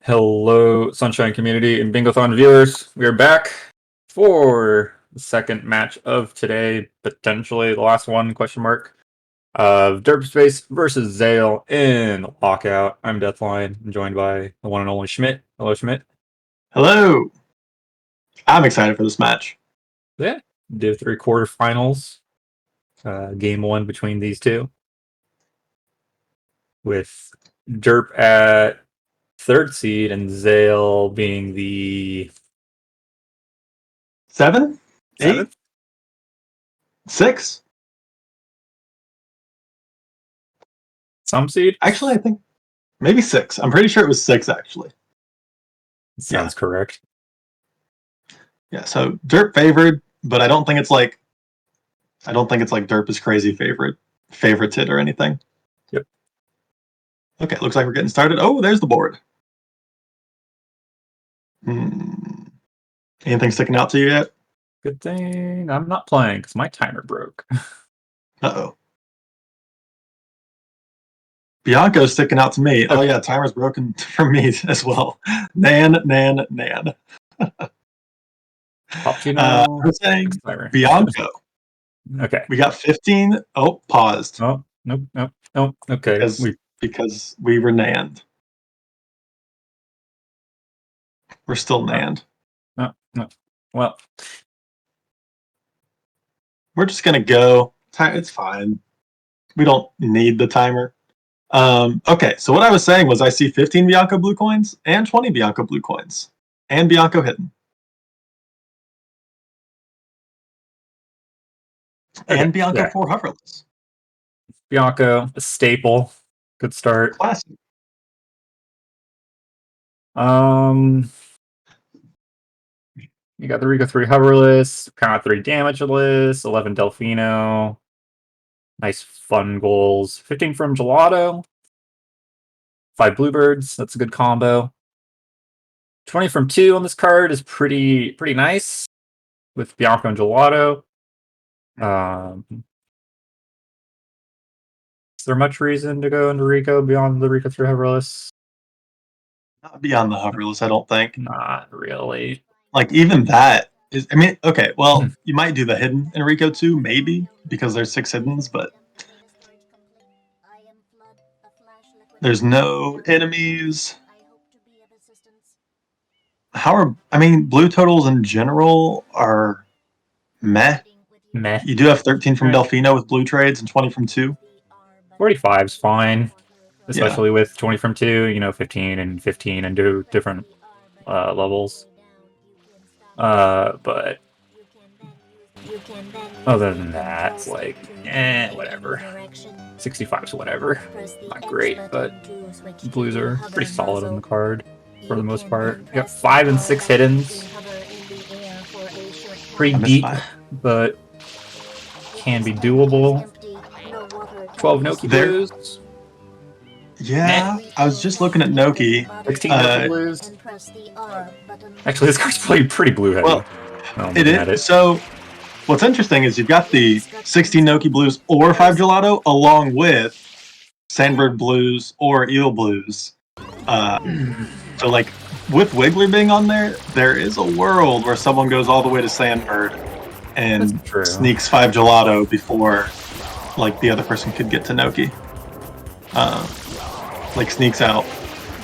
Hello, Sunshine community and Bingothon viewers. We are back for the second match of today, potentially the last one, question mark, of Derpspace versus Zale in Lockout. I'm Deathline, I'm joined by the one and only Schmidt. Hello, Schmidt. Hello. I'm excited for this match. Yeah, Div 3 quarterfinals, game one between these two, with Derp at third seed and Zale being the 7? 8? seventh. 6? Some seed? Actually, I think maybe 6. I'm pretty sure it was 6, actually. Sounds correct. Yeah, so Derp favored, but I don't think it's like Derp is crazy favorited or anything. Yep. Okay, looks like we're getting started. Oh, there's the board. Anything sticking out to you yet? Good thing I'm not playing because my timer broke. Uh-oh. Bianco's sticking out to me. Oh yeah, timer's broken for me as well. Nan. I'm saying Bianco. Okay. We got 15. Oh, paused. Oh, nope. Okay. Because we were nanned. We're still nanned. No. Well, we're just gonna go. It's fine. We don't need the timer. Okay, so what I was saying was I see 15 Bianco blue coins and 20 Bianco blue coins. And Bianco hidden. Okay, and Bianco 4 hoverless. Bianco, a staple. Good start. Classic. You got the Rico 3 hoverless, Power 3 damageless, 11 Delfino. Nice fun goals. 15 from Gelato. 5 Bluebirds. That's a good combo. 20 from 2 on this card is pretty nice with Bianco and Gelato. Is there much reason to go into Rico beyond the Rico 3 hoverless? Not beyond the hoverless, I don't think. Not really. Like, even that is, I mean, okay, well, you might do the hidden in Rico 2, maybe, because there's 6 hiddens, but there's no enemies. Blue totals in general are meh. You do have 13 from Delfino with blue trades and 20 from 2. 45's fine, especially with 20 from 2, 15 and 15 and do different levels. But other than that, it's like, whatever. 65's whatever. Not great, but blues are pretty solid on the card for the most part. You got 5 and 6 hiddens. Pretty deep, but can be doable. 12 Noki blues. Yeah, I was just looking at Noki. 16 Noki blues. Actually, this card's pretty blue heavy. Well, it is. So, what's interesting is you've got the 16 Noki blues or 5 Gelato along with Sandbird blues or Eel blues. So, like, with Wiggler being on there, there is a world where someone goes all the way to Sandbird and sneaks 5 Gelato before, like, the other person could get to Noki. Like, sneaks out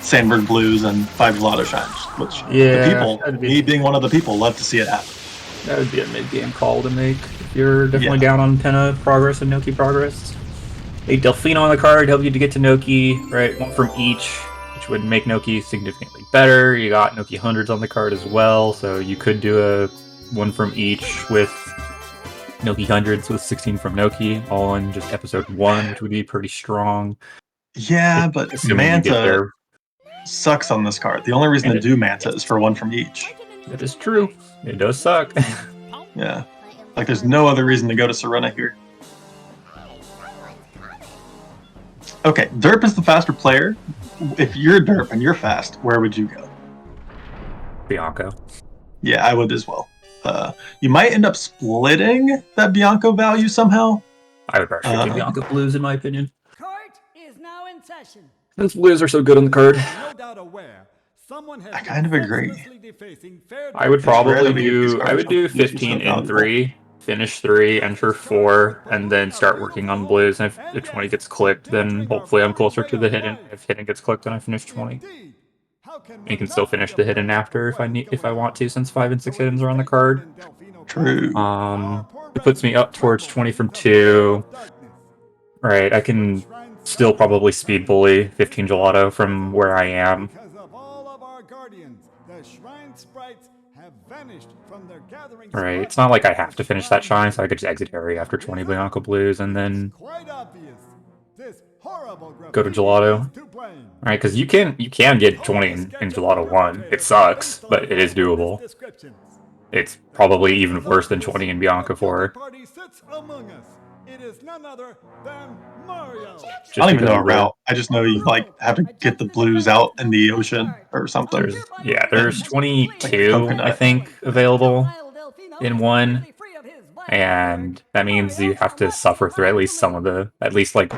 Sandbird blues and 5 Gelato shines, which the people, me being one of the people, love to see it happen. That would be a mid-game call to make if you're definitely down on Penna progress and Noki progress. A Delfino on the card help you to get to Noki, right? 1 from each, which would make Noki significantly better. You got Noki hundreds on the card as well, so you could do a 1 from each with Noki hundreds with 16 from Noki, all in just episode 1, which would be pretty strong. Yeah, but Manta sucks on this card. The only reason to do Manta is for 1 from each. That is true. It does suck. Yeah. Like, there's no other reason to go to Serena here. Okay, Derp is the faster player. If you're Derp and you're fast, where would you go? Bianco. Yeah, I would as well. You might end up splitting that Bianco value somehow. I would probably get Bianco blues, in my opinion. Court is now in session. Those blues are so good on the card. No doubt aware, I kind of agree. I would probably do. I would do This was so 15 in valuable. 3, finish 3, enter 4, and then start working on blues. And if 20 gets clicked, then hopefully I'm closer to the hidden. If hidden gets clicked, then I finish 20. And you can still finish the hidden after if I want to, since 5 and 6 hiddens are on the card. True. It puts me up towards 20 from 2. Right, I can still probably speed bully 15 gelato from where I am. Right, it's not like I have to finish that shine, so I could just exit area after 20 Bianco Blues and then go to gelato. Right, because you can get 20 in gelato 1. It sucks, but it is doable. It's probably even worse than 20 in Bianca 4. I don't even know a route. I just know you like have to get the blues out in the ocean or something. There's 22, I think, available in 1, and that means you have to suffer through at least like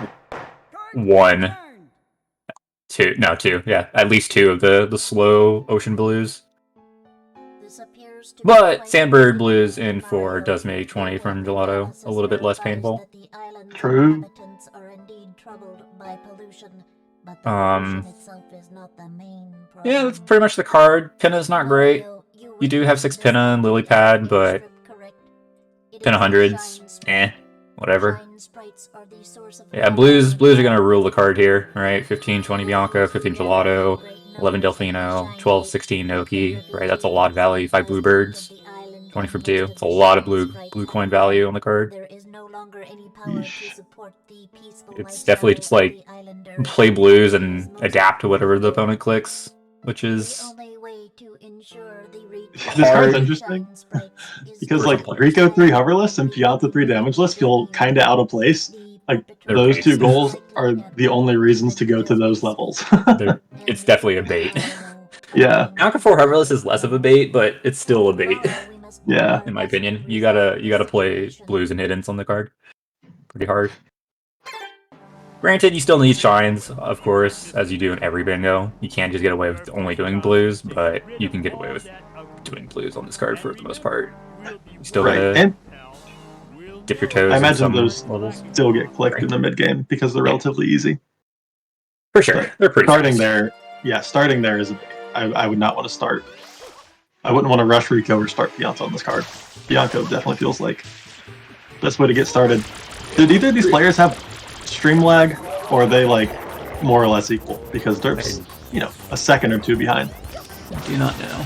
1, 2, no 2, yeah, at least 2 of the slow ocean blues. But Sandbird Blues in 4 does make 20 from gelato a little bit less painful. True. Yeah, that's pretty much the card. Pinna's not great. You do have 6 Pinna and Lily Pad, but Pinna hundreds, whatever. Yeah, blues are gonna rule the card here, right? 15, 20 Bianca, 15 Gelato, 11 Delfino, 12, 16 Noki, right? That's a lot of value. 5 Bluebirds, 20 from 2. It's a lot of blue coin value on the card. It's definitely just like play blues and adapt to whatever the opponent clicks, which is this card's interesting because like Rico 3 hoverless and Pianta 3 damageless feel kind of out of place. Like those 2 goals are the only reasons to go to those levels. It's definitely a bait. Yeah. Bianca 4 hoverless is less of a bait, but it's still a bait. Yeah. In my opinion, you gotta play blues and hiddens on the card pretty hard. Granted, you still need shines, of course, as you do in every bingo. You can't just get away with only doing blues, but you can get away with doing blues on this card for the most part. You still gotta dip your toes. I imagine those levels still get clicked in the mid game because they're relatively easy. For sure, they're pretty. Starting there, starting there is a bait. I would not want to start. I wouldn't want to rush Rico or start Bianca on this card. Bianco definitely feels like best way to get started. Did either of these players have stream lag, or are they like more or less equal? Because Derp's, a second or 2 behind. I do not know.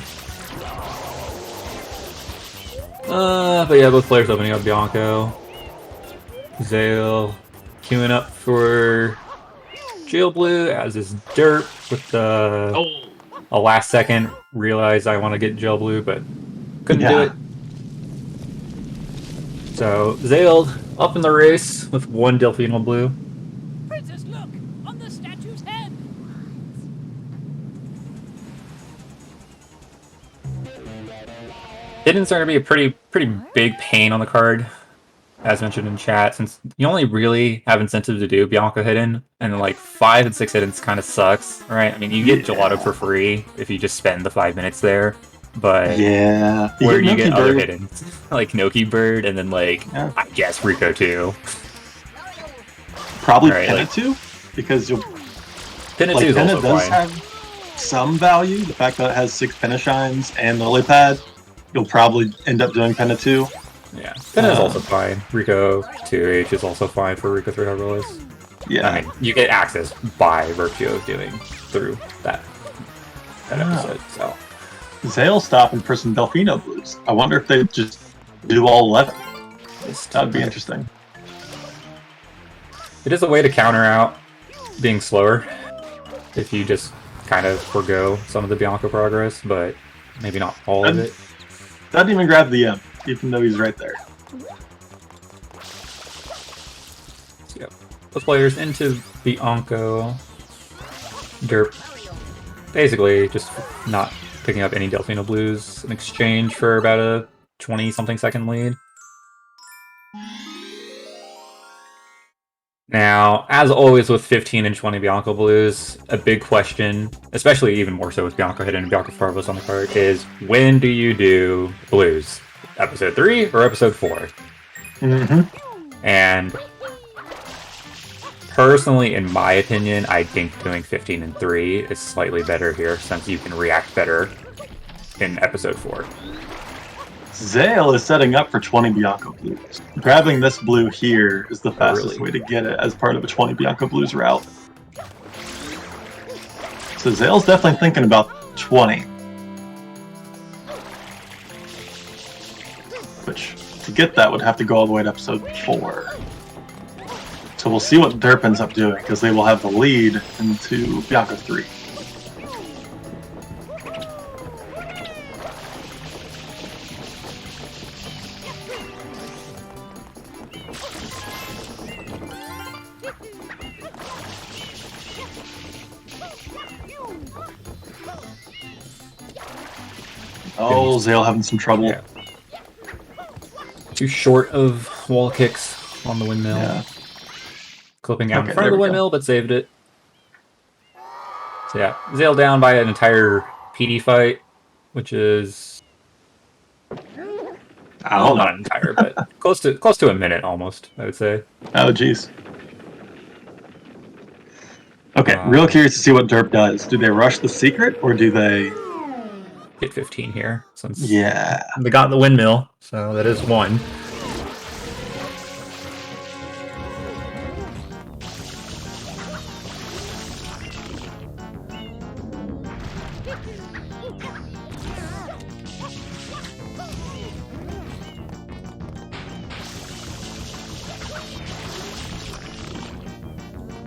But yeah, both players opening up Bianco. Zale queuing up for Jail Blue, as is Derp with a last second realize I want to get Jail Blue, but couldn't do it. So Zale up in the race with 1 Delfino Blue. Princess, look! On the statue's head! Hiddens are going to be a pretty big pain on the card, as mentioned in chat, since you only really have incentive to do Bianca Hidden, and like 5 and 6 Hiddens kind of sucks, right? I mean, you get Gelato for free if you just spend the 5 minutes there, but where do you get other Hiddens? Like Noki Bird, and then I guess Rico 2. Probably Pinna 2, because Pinna 2 is also does fine. Have some value. The fact that it has 6 Pinna Shines and Lily Pad, you'll probably end up doing Pinna 2. Yeah, Pinna is also fine. Rico 2H is also fine for Rico 3 Hoverless. Yeah. I mean, you get access by virtue of doing through that episode, so. Zale stop in person Delfino Blues. I wonder if they just do all 11. That would be interesting. It is a way to counter out being slower if you just kind of forgo some of the Bianca progress, but maybe not all of it. Doesn't even grab the M, even though he's right there. Yep. Those players into Bianco. Derp. Basically, just not picking up any Delfino Blues in exchange for about a 20-something second lead. Now, as always with 15 and 20 Bianco Blues, a big question, especially even more so with Bianco Hidden and Bianco Farvos on the card, is when do you do Blues? Episode 3 or Episode 4? And personally, in my opinion, I think doing 15 and 3 is slightly better here since you can react better in Episode 4. Zale is setting up for 20 Bianco Blues. Grabbing this blue here is the fastest way to get it as part of a 20 Bianco Blues route. So Zale's definitely thinking about 20. Which, to get that, would have to go all the way to episode 4. So we'll see what Derp ends up doing, because they will have the lead into Bianco 3. Oh, Zale having some trouble. Yeah. Too short of wall kicks on the windmill. Yeah. Clipping out in front of the windmill, but saved it. So yeah, Zale down by an entire PD fight, which is not an entire, but close to a minute almost, I would say. Oh, jeez. Okay, real curious to see what Derp does. Do they rush the secret, or do they get 15 here? Since they got the windmill, so that is one.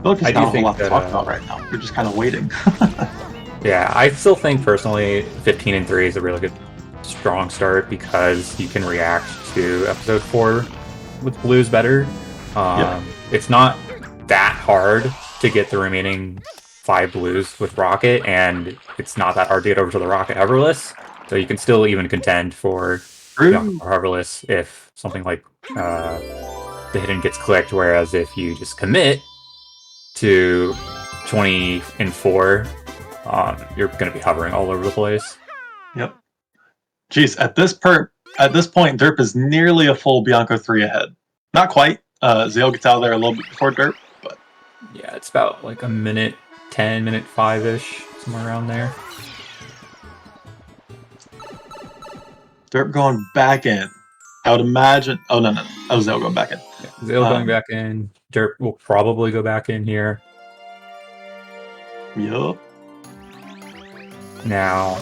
I feel like there's not a whole lot to talk about right now. We're just kind of waiting. Yeah, I still think personally 15 and 3 is a really good strong start because you can react to episode 4 with blues better. It's not that hard to get the remaining 5 blues with Rocket, and it's not that hard to get over to the Rocket Hoverless, so you can still even contend for Hoverless if something like the Hidden gets clicked, whereas if you just commit to 20 and 4, you're going to be hovering all over the place. Yep. Jeez, at this point, Derp is nearly a full Bianco 3 ahead. Not quite. Zale gets out of there a little bit before Derp, but yeah, it's about like a minute 10, minute 5-ish, somewhere around there. Derp going back in. I would imagine. Oh no! Oh, Zale going back in. Yeah, Zale going back in. Derp will probably go back in here. Yup. Now,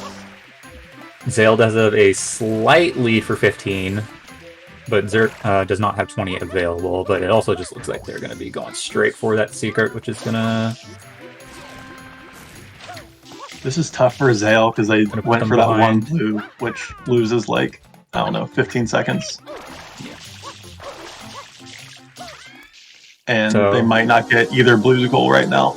Zale does have a slight lead for 15, but Zerp does not have 20 available, but it also just looks like they're going to be going straight for that secret, which is going to... This is tough for Zale, because they went for that one blue, which loses, like, I don't know, 15 seconds. Yeah. And they might not get either blue's goal right now.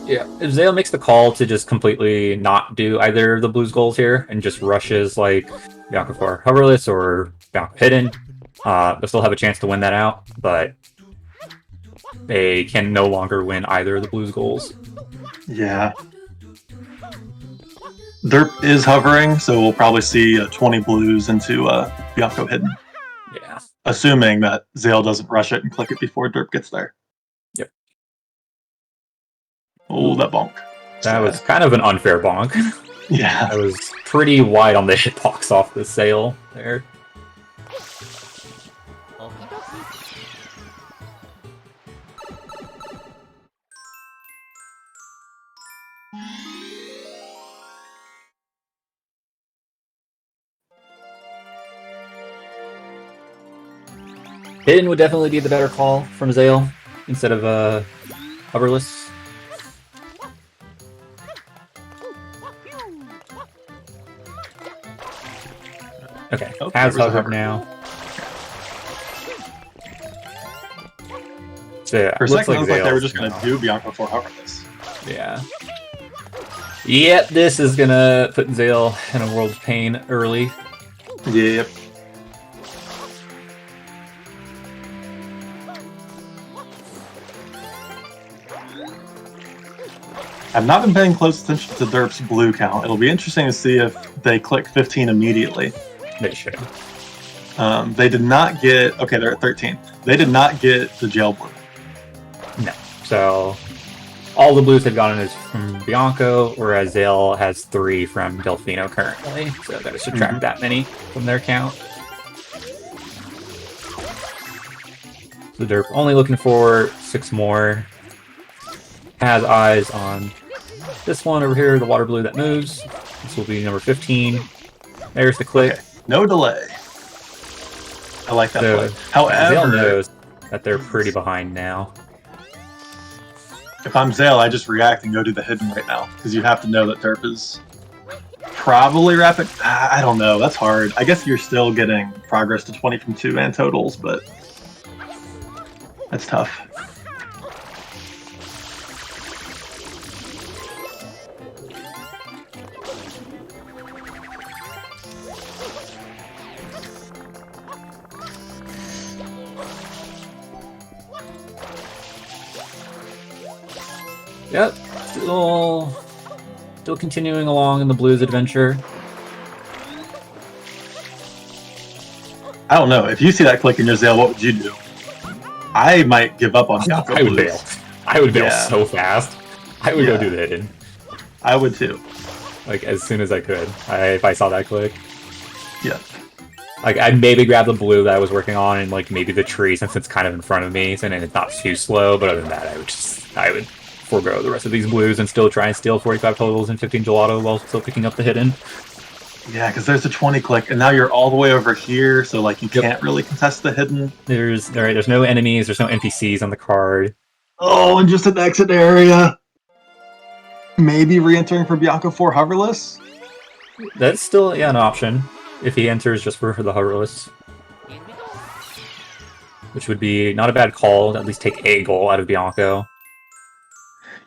Yeah, if Zale makes the call to just completely not do either of the blues goals here and just rushes like Bianco for Hoverless or Bianco Hidden, they'll still have a chance to win that out, but they can no longer win either of the blues goals. Yeah. Derp is hovering, so we'll probably see 20 blues into Bianco Hidden. Yeah. Assuming that Zale doesn't rush it and click it before Derp gets there. Yep. Oh, that bonk. That was kind of an unfair bonk. Yeah. That was pretty wide on the hitbox off the Zale there. Hidden would definitely be the better call from Zale instead of Hoverless. Okay, has hover now. So yeah, for a second, it looked like they were just going to do Bianco for Hoverless. Yeah. Yep, this is going to put Zale in a world of pain early. Yep. I've not been paying close attention to Derp's blue count. It'll be interesting to see if they click 15 immediately. They should. They did not get... Okay, they're at 13. They did not get the gel blue. No. So all the blues have gotten is from Bianco, whereas Zale has 3 from Delfino currently. So I've got to subtract that many from their count. So Derp only looking for 6 more. Has eyes on this one over here, the water blue that moves. This will be number 15. There's the click. Okay. No delay. I like that play. Zale However, knows that they're pretty behind now. if I'm Zale, I just react and go do the hidden right now, because you have to know that Derp is probably rapid. I don't know. That's hard. I guess you're still getting progress to 20 from 2 and totals, but that's tough. Yep, still continuing along in the Blues adventure. I don't know. If you see that click in your Zale, what would you do? I might give up on Bianco I would Blues. bail. I would bail Yeah. so fast. I would Yeah. go do the hidden, I would too. like as soon as I could. If I saw that click, Yeah. like I'd maybe grab the blue that I was working on and like maybe the tree since it's kind of in front of me, and it's not too slow. But other than that, I would forego the rest of these blues and still try and steal 45 totals and 15 gelato while still picking up the hidden. Yeah, because there's a 20 click, and now you're all the way over here, so like you can't really contest the hidden. There's no enemies, there's no NPCs on the card. Oh, and just an exit area. Maybe re-entering for Bianco 4 hoverless? That's still an option if he enters just for the hoverless, which would be not a bad call. At least take a goal out of Bianco.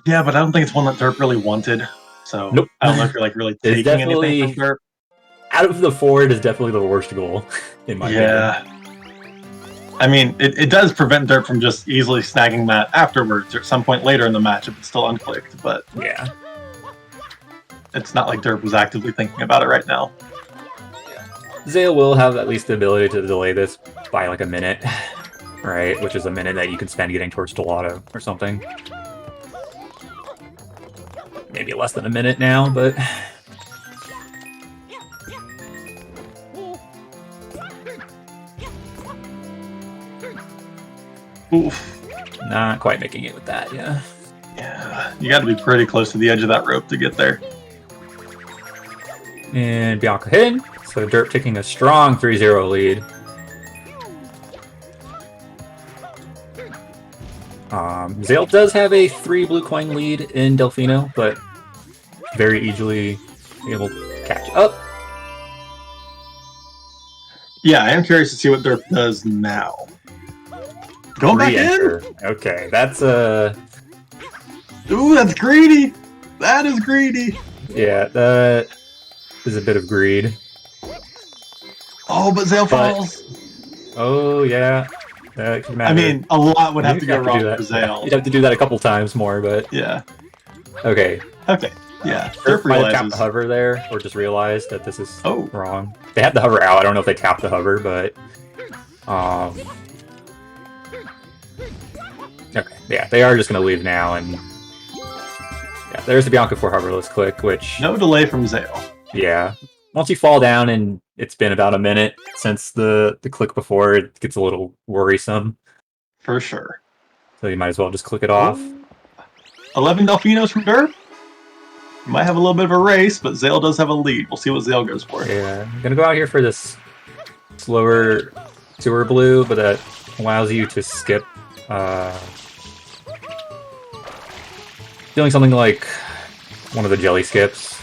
Yeah, but I don't think it's one that Derp really wanted. So Nope. I don't know if you're like really It's taking anything from Derp. Out of the 4, it is definitely the worst goal, in my opinion. Yeah. I mean, it does prevent Derp from just easily snagging that afterwards or at some point later in the match if it's still unclicked, but Yeah. it's not like Derp was actively thinking about it right now. Zale will have at least the ability to delay this by like a minute, right? Which is a minute that you can spend getting towards gelato or something. Maybe less than a minute now, but... Oof. Not quite making it with that, yeah. Yeah, you got to be pretty close to the edge of that rope to get there. And Bianca hidden, so Derp taking a strong 3-0 lead. Zale does have a 3 blue coin lead in Delfino, but very easily able to catch up. Yeah, I am curious to see what Derp does now. Going back in? Re-enter. Okay, that's Ooh, that's greedy! That is greedy! yeah, that is a bit of greed. Oh, but Zale falls! Oh, yeah. That could matter. I mean, a lot would have to You'd go do wrong that. for Zale. You'd have to do that a couple times more, but... Yeah. Okay. Okay. Yeah. Derp might have tapped realizes. the hover there, or just realized that this is Oh. wrong. They had the hover out. I don't know if they tapped the hover, but... Okay, yeah, they are just going to leave now, and... Yeah, there's the Bianca 4 hoverless click, which... No delay from Zale. Yeah. Once you fall down and it's been about a minute since the click before, it gets a little worrisome. For sure. So you might as well just click it off. 11 Delfinos from Derp. You might have a little bit of a race, but Zale does have a lead. We'll see what Zale goes for. Yeah, I'm gonna go out here for this slower sewer blue, but that allows you to skip doing something like one of the jelly skips.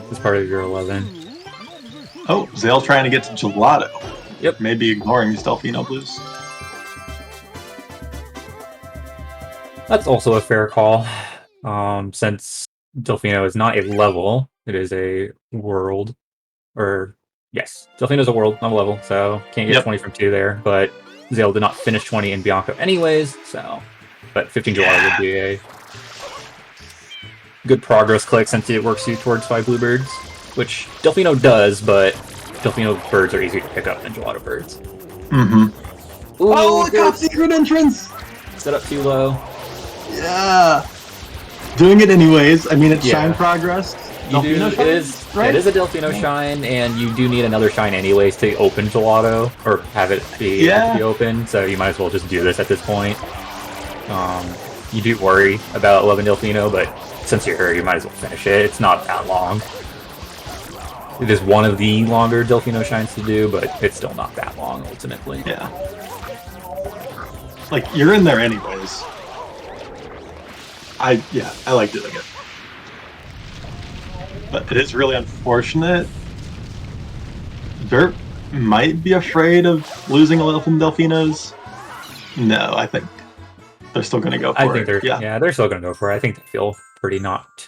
This part of your 11. Oh, Zale trying to get to Gelato. Yep. Maybe ignoring these Delfino blues. That's also a fair call. Since Delfino is not a level, it is a world. Or, yes, Delfino's a world, not a level, so can't get 20 from 2 there, but Zale did not finish 20 in Bianco anyways, so but 15 gelato would be a good progress click since it works you towards 5 bluebirds, which Delfino does, but Delfino birds are easier to pick up than gelato birds. Mm-hmm. Ooh, oh, look how secret entrance! Set up too low. Yeah. Doing it anyways. I mean, it's shine progress. It is a Delfino shine, and you do need another shine anyways to open gelato, or have it be open, so you might as well just do this at this point. You do worry about 11 Delfino, but since you're here, you might as well finish it. It's not that long. It is one of the longer Delfino shines to do, but it's still not that long, ultimately. Yeah. Like, you're in there anyways. I like doing it. But it is really unfortunate. Derp might be afraid of losing 11 Delfinos. No, I think they're still going to go for it. They're still going to go for it. I think they feel pretty not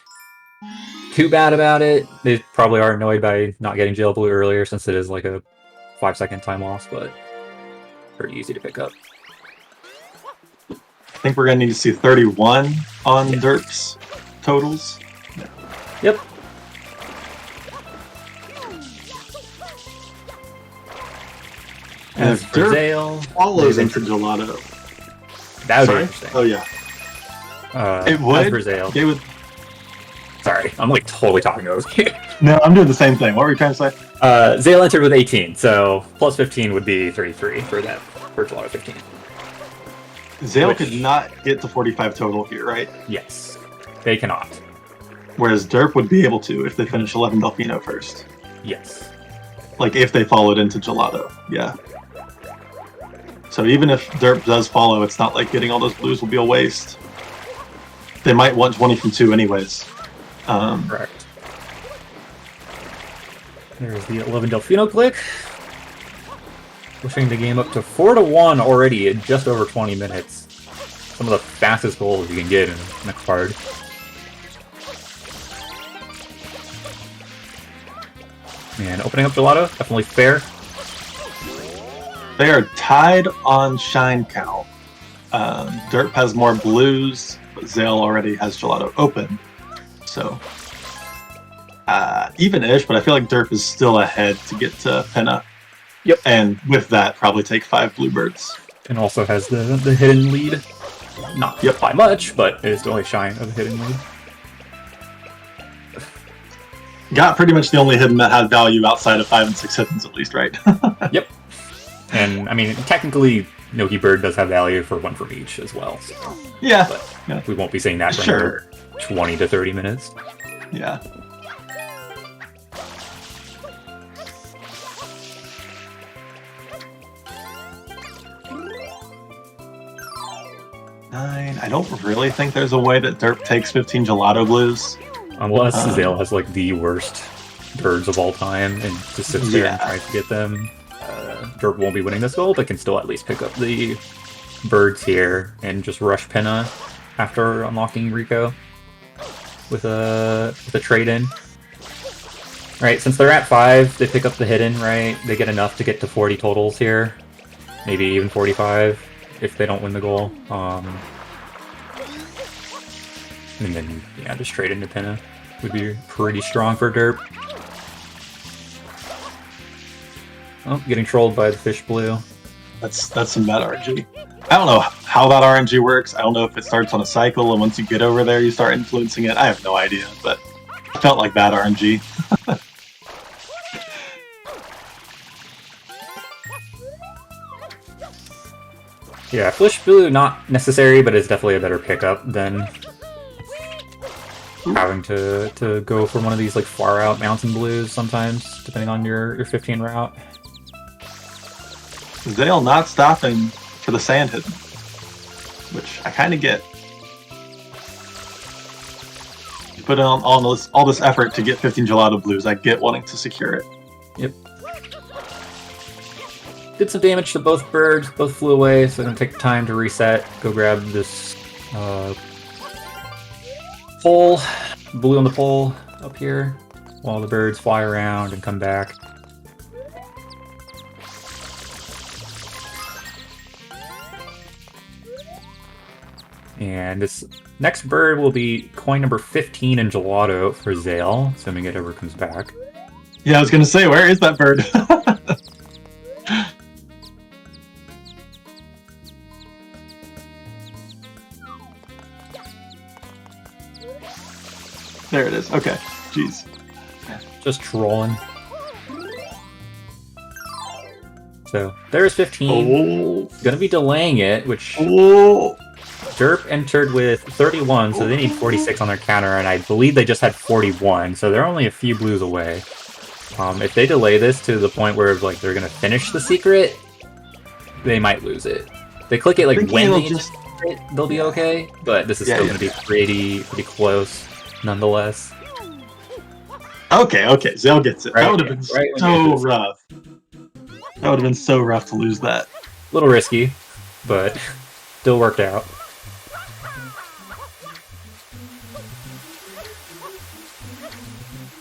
too bad about it. They probably are annoyed by not getting Jail Blue earlier since it is like a 5-second time loss, but pretty easy to pick up. I think we're going to need to see 31 on Derp's totals. Yep. And if Derp Zale follows into gelato, that would be interesting. Oh yeah. It would. For Zale. They would. Sorry, I'm like totally talking over you. No, I'm doing the same thing. What were you trying to say? Zale entered with 18, so plus 15 would be 33 for that for gelato 15. Zale could not get to 45 total here, right? Yes, they cannot. Whereas Derp would be able to if they finish 11 Delfino first. Yes. Like if they followed into gelato, yeah. So even if Derp does follow, it's not like getting all those blues will be a waste. They might want 20 from 2 anyways. Correct. There's the 11 Delfino click. Pushing the game up to 4-1 already in just over 20 minutes. Some of the fastest goals you can get in a card. And opening up gelato, definitely fair. They are tied on shine count. Derp has more blues, but Zale already has gelato open. So, even-ish, but I feel like Derp is still ahead to get to Penna. Yep. And with that, probably take 5 bluebirds. And also has the hidden lead. Not by much, but it is still a shine of a hidden lead. Got pretty much the only hidden that had value outside of 5 and 6 hiddens, at least, right? Yep. And, I mean, technically, Noki Bird does have value for 1 from each as well. So. Yeah. But we won't be saying that for another 20 to 30 minutes. Yeah. I don't really think there's a way that Derp takes 15 gelato blues. Unless Zale has like the worst birds of all time and just sits there and tries to get them. Derp won't be winning this goal, but can still at least pick up the birds here and just rush Penna after unlocking Rico with a trade-in. Right, since they're at 5, they pick up the hidden, right? They get enough to get to 40 totals here. Maybe even 45 if they don't win the goal. And then, just trade into Penna would be pretty strong for Derp. Oh, getting trolled by the fish blue. That's some bad RNG. I don't know how that RNG works. I don't know if it starts on a cycle and once you get over there you start influencing it. I have no idea, but it felt like bad RNG. Yeah, Fish Blue not necessary, but it's definitely a better pickup than having to go for one of these like far out mountain blues sometimes, depending on your 15 route. Zale not stopping for the sand hidden, which I kind of get. You put in all this effort to get 15 gelato blues, I get wanting to secure it. Yep. Did some damage to both birds, both flew away, so I'm gonna take time to reset, go grab this pole, blue on the pole up here, while the birds fly around and come back. And this next bird will be coin number 15 in Gelato for Zale, assuming it ever comes back. Yeah, I was gonna say, where is that bird? There it is. Okay. Jeez. Just trolling. So there's 15. Gonna be delaying it, which Derp entered with 31, so they need 46 on their counter, and I believe they just had 41, so they're only a few blues away. If they delay this to the point where like they're gonna finish the secret, they might lose it. If they click it like when they just it, they'll be okay, but this is still gonna be pretty close nonetheless. Okay, Zale gets it. That would have been so rough. That would have been so rough to lose that. A little risky, but still worked out.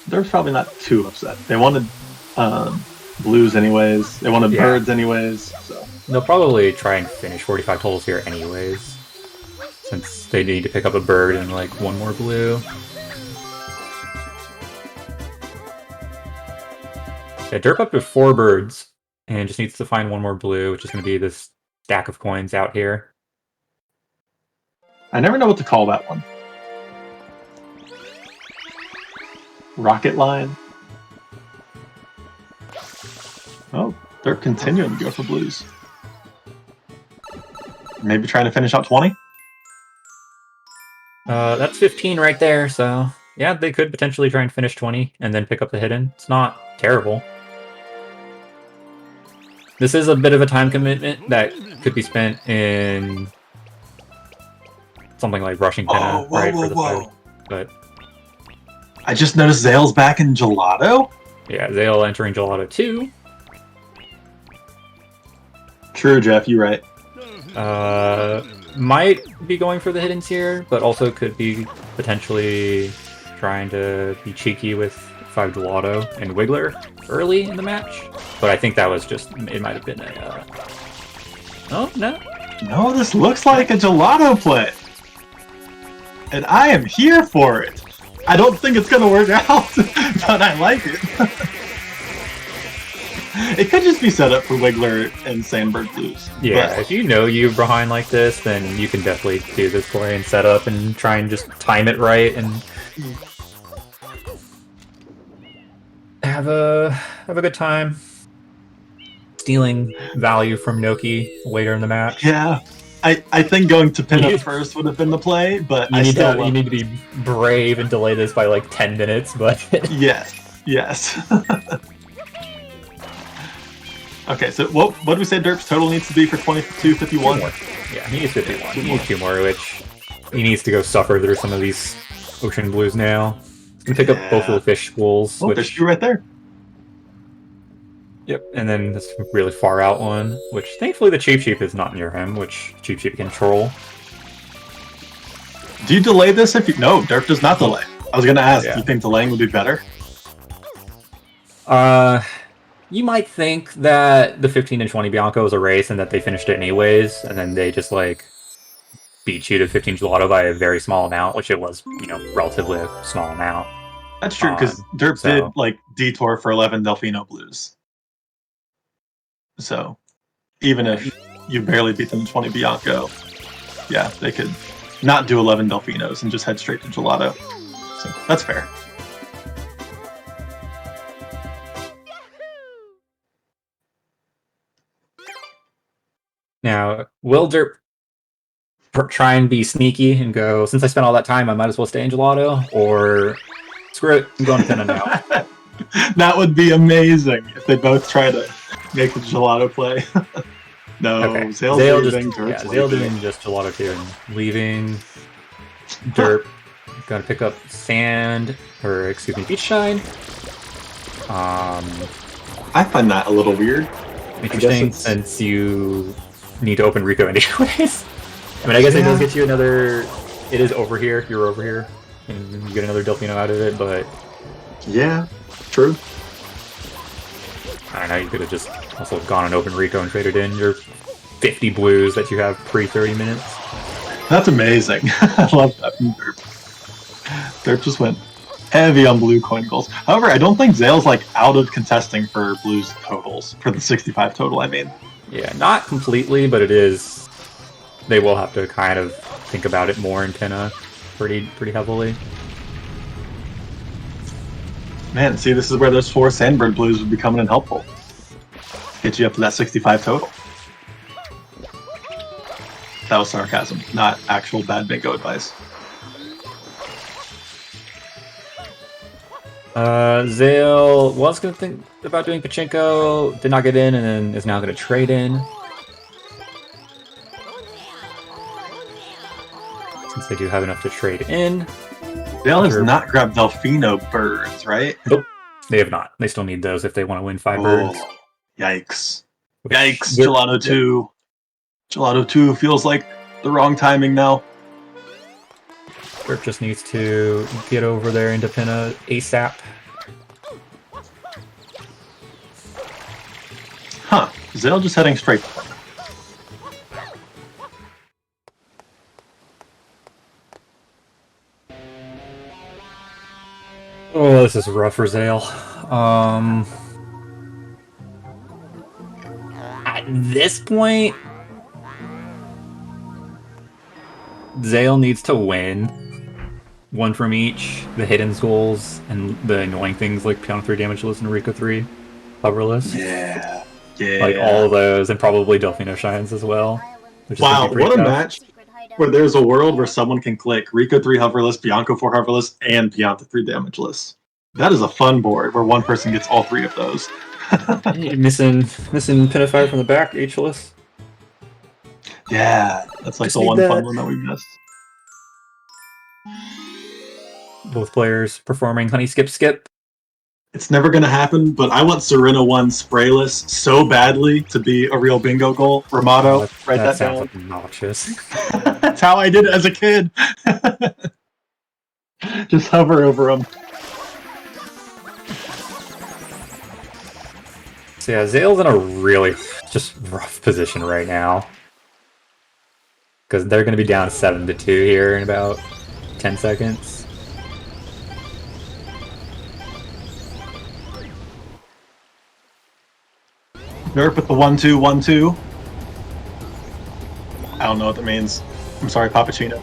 They're probably not too upset. They wanted blues anyways. They wanted birds anyways. So they'll probably try and finish 45 totals here anyways, since they need to pick up a bird and like one more blue. Yeah, Derp up to 4 birds, and just needs to find one more blue, which is going to be this stack of coins out here. I never know what to call that one. Rocket line. Oh, they're continuing to go for blues. Maybe trying to finish out 20? That's 15 right there, so yeah, they could potentially try and finish 20 and then pick up the hidden. It's not terrible. This is a bit of a time commitment that could be spent in something like rushing Pinna, for the fight. But I just noticed Zale's back in Gelato? Yeah, Zale entering Gelato 2. True, Jeff, you're right. Might be going for the hiddens here, but also could be potentially trying to be cheeky with 5 Gelato and Wiggler early in the match. But I think that was just, it might have been a... Oh, no. No, this looks like a Gelato play. And I am here for it. I don't think it's going to work out, but I like it. It could just be set up for Wiggler and Sandberg blues. Yeah, but if you know you're behind like this, then you can definitely do this play and set up and try and just time it right and have a good time stealing value from Noki later in the match. Yeah, I think going to pin up first would have been the play, but you need to be brave and delay this by like 10 minutes. But yes. Okay, so what do we say Derp's total needs to be for 22-51? Yeah, he needs 51. He needs 2 more, which he needs to go suffer through some of these ocean blues now. He's gonna pick up both of the fish schools. Oh, there's 2 right there. Yep, and then this really far out one, which thankfully the Cheap Cheap is not near him, which Cheap Cheap can troll. Do you delay this if you... No, Derp does not delay. I was gonna ask, do you think delaying would be better? You might think that the 15 and 20 Bianco was a race and that they finished it anyways, and then they just, like, beat you to 15 Gelato by a very small amount, which it was, you know, relatively a small amount. That's true, because Derp did, like, detour for 11 Delfino Blues. So, even if you barely beat them in 20 Bianco, yeah, they could not do 11 Delfinos and just head straight to Gelato. So, that's fair. Now, will Derp try and be sneaky and go, since I spent all that time, I might as well stay in Gelato? Or, screw it, I'm going to Pinna now. That would be amazing if they both try to make the Gelato play. No, okay. Zale doing just Gelato 2 and leaving. Derp, gotta pick up Sand, or excuse me, Beach Shine. I find that a little weird. Interesting, since you need to open Rico anyways. I mean, I guess it does get you another... It is over here, you're over here, and you get another Delfino out of it, but... Yeah, true. I don't know, you could have just also gone and opened Rico and traded in your 50 blues that you have pre-30 minutes. That's amazing. I love that from Derp. Derp just went heavy on blue coin goals. However, I don't think Zale's like out of contesting for blue's totals for the 65 total. I mean, yeah, not completely, but it is. They will have to kind of think about it more in Pinna pretty heavily. Man, see, this is where those 4 Sandbird blues would be coming in helpful. Get you up to that 65 total. That was sarcasm, not actual bad bingo advice. Zale was going to think about doing Pachinko, did not get in, and then is now going to trade in. Since they do have enough to trade in. Zale has not grabbed Delfino birds, right? Nope, they have not. They still need those if they want to win 5 birds. Yikes. Yikes, Gelato 2. Gelato 2 feels like the wrong timing now. Derp just needs to get over there into Pinna ASAP. Huh. Zale just heading straight for him. Oh, this is rough for Zale. At this point, Zale needs to win. 1 from each, the hidden goals, and the annoying things like Piano 3 Damageless and Rico 3 Hoverless. Yeah. Like all of those, and probably Delfino Shines as well. Wow, what a match where there's a world where someone can click Rico 3 Hoverless, Bianco 4 Hoverless, and Pianta 3 Damageless. That is a fun board where one person gets all 3 of those. missing Pinafire from the back, Ageless. Yeah, that's like just the one fun one that we missed. Both players performing Honey Skip Skip. It's never going to happen, but I want Serena 1 Sprayless so badly to be a real bingo goal. Ramato, write that down. Sounds obnoxious. That's how I did it as a kid. Just hover over them. So yeah, Zale's in a really just rough position right now. Because they're going to be down 7-2 here in about 10 seconds. Derp with the 1-2, 1-2. I don't know what that means. I'm sorry, Pappuccino.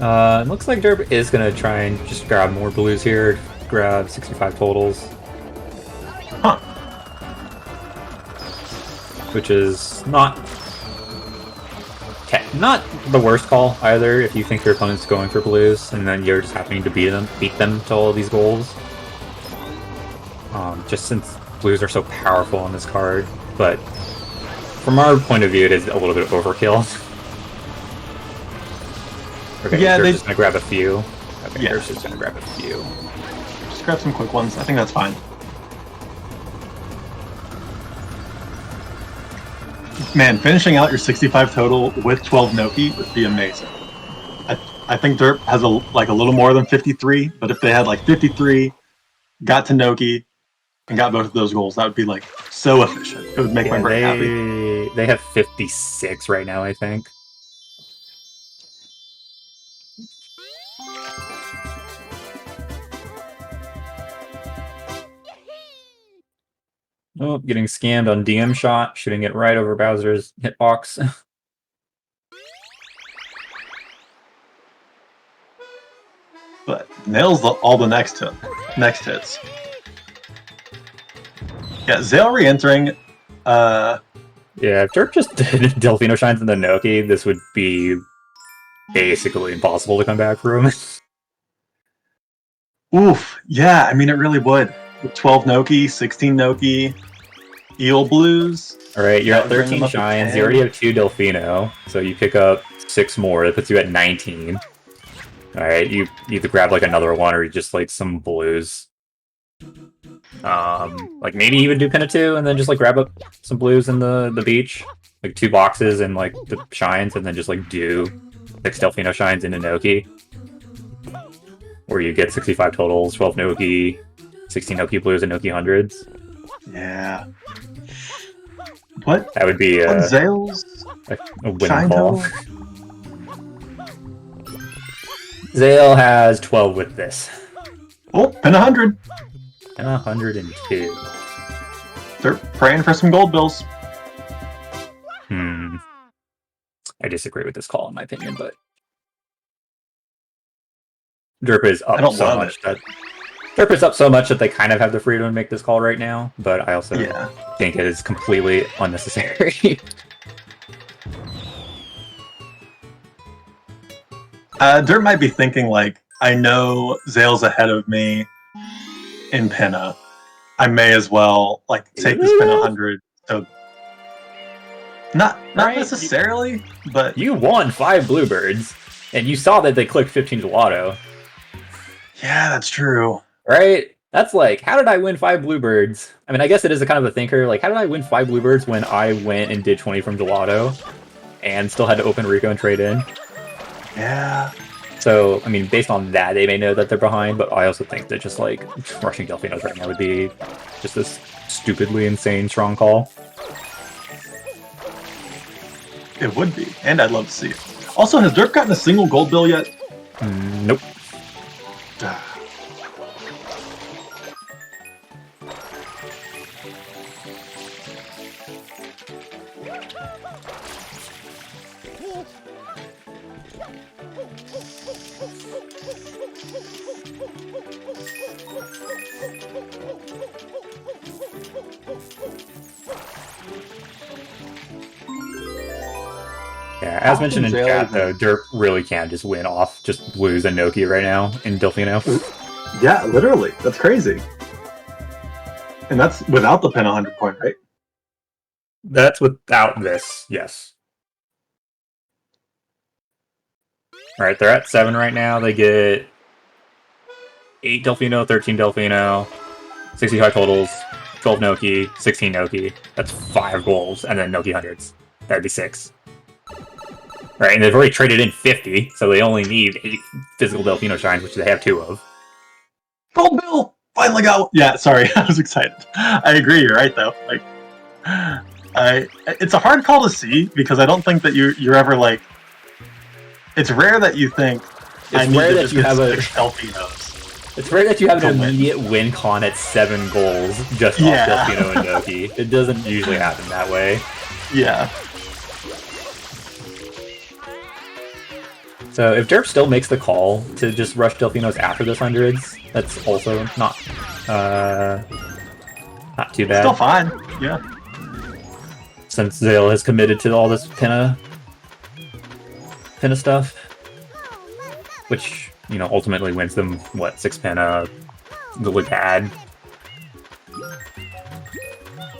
It looks like Derp is going to try and just grab more blues here. Grab 65 totals. Huh. Which is not the worst call either if you think your opponent's going for blues and then you're just happening to beat them to all of these goals. Just since blues are so powerful on this card, but from our point of view, it is a little bit of overkill. Okay, yeah, they're just gonna grab a few. Okay, yeah. They're just gonna grab a few. Just grab some quick ones. I think that's fine. Man, finishing out your 65 total with 12 Noki would be amazing. I think Derp has a little more than 53, but if they had like 53, got to Noki, and got both of those goals, that would be like so efficient. It would make my brain happy. They have 56 right now, I think. Oh, getting scammed on DM shot, shooting it right over Bowser's hitbox. But nails all the next hits. Yeah, Zale re-entering. Yeah, if Derp just did Delfino Shines in the Noki, this would be basically impossible to come back from. Oof, yeah, I mean, it really would. With 12 Noki, 16 Noki, Eel Blues. Alright, you're at 13 Shines, you already have 2 Delfino, so you pick up 6 more, that puts you at 19. Alright, you either grab like another one or you just like some blues. Like maybe even do Pinna 2 and then just like grab up some blues in the beach. Like 2 boxes and like the Shines and then just like do 6 Delfino Shines into Noki. Where you get 65 totals, 12 Noki, 16 Noki blues and Noki hundreds. Yeah. What? That would be a winning call. Zale has 12 with this. Oh, pin 100. And 102. They're praying for some gold bills. I disagree with this call, in my opinion, but Derp is up so much that Derp is up so much that they kind of have the freedom to make this call right now, but I also think it is completely unnecessary. Derp might be thinking, like, I know Zale's ahead of me in Pinna. I may as well, like, take this Pinna 100. So, not necessarily, but... You won 5 Bluebirds, and you saw that they clicked 15 gelato. Yeah, that's true. Right? That's like, how did I win 5 Bluebirds? I mean, I guess it is a kind of a thinker. Like, how did I win 5 Bluebirds when I went and did 20 from gelato and still had to open Rico and trade in? Yeah. So, I mean, based on that, they may know that they're behind, but I also think that just, like, rushing Delfinos right now would be just this stupidly insane strong call. It would be, and I'd love to see it. Also, has Derp gotten a single gold bill yet? Nope. Yeah, as mentioned in chat, though, Derp really can just win off just Blues and Noki right now in Delfino. Yeah, literally. That's crazy. And that's without the pin 100 point, right? That's without this, yes. Alright, they're at 7 right now. They get 8 Delfino, 13 Delfino, 65 totals, 12 Noki, 16 Noki. That's 5 goals, and then Noki hundreds. That'd be 6. Right, and they've already traded in 50, so they only need 8 physical Delfino shines, which they have 2 of. Gold bill! Finally got... Yeah, sorry, I was excited. I agree, you're right, though. Like, it's a hard call to see, because I don't think that you're ever, like... It's rare that you think, I need to just get 6 Delfinos. It's rare that you have an immediate win con at 7 goals, just off Delfino and Noki. It doesn't usually happen that way. Yeah. So if Derp still makes the call to just rush Delfinos after this hundreds, that's also not too bad. Still fine, yeah. Since Zale has committed to all this Pinna stuff, which, you know, ultimately wins them, what, 6 Pinna, the Legad.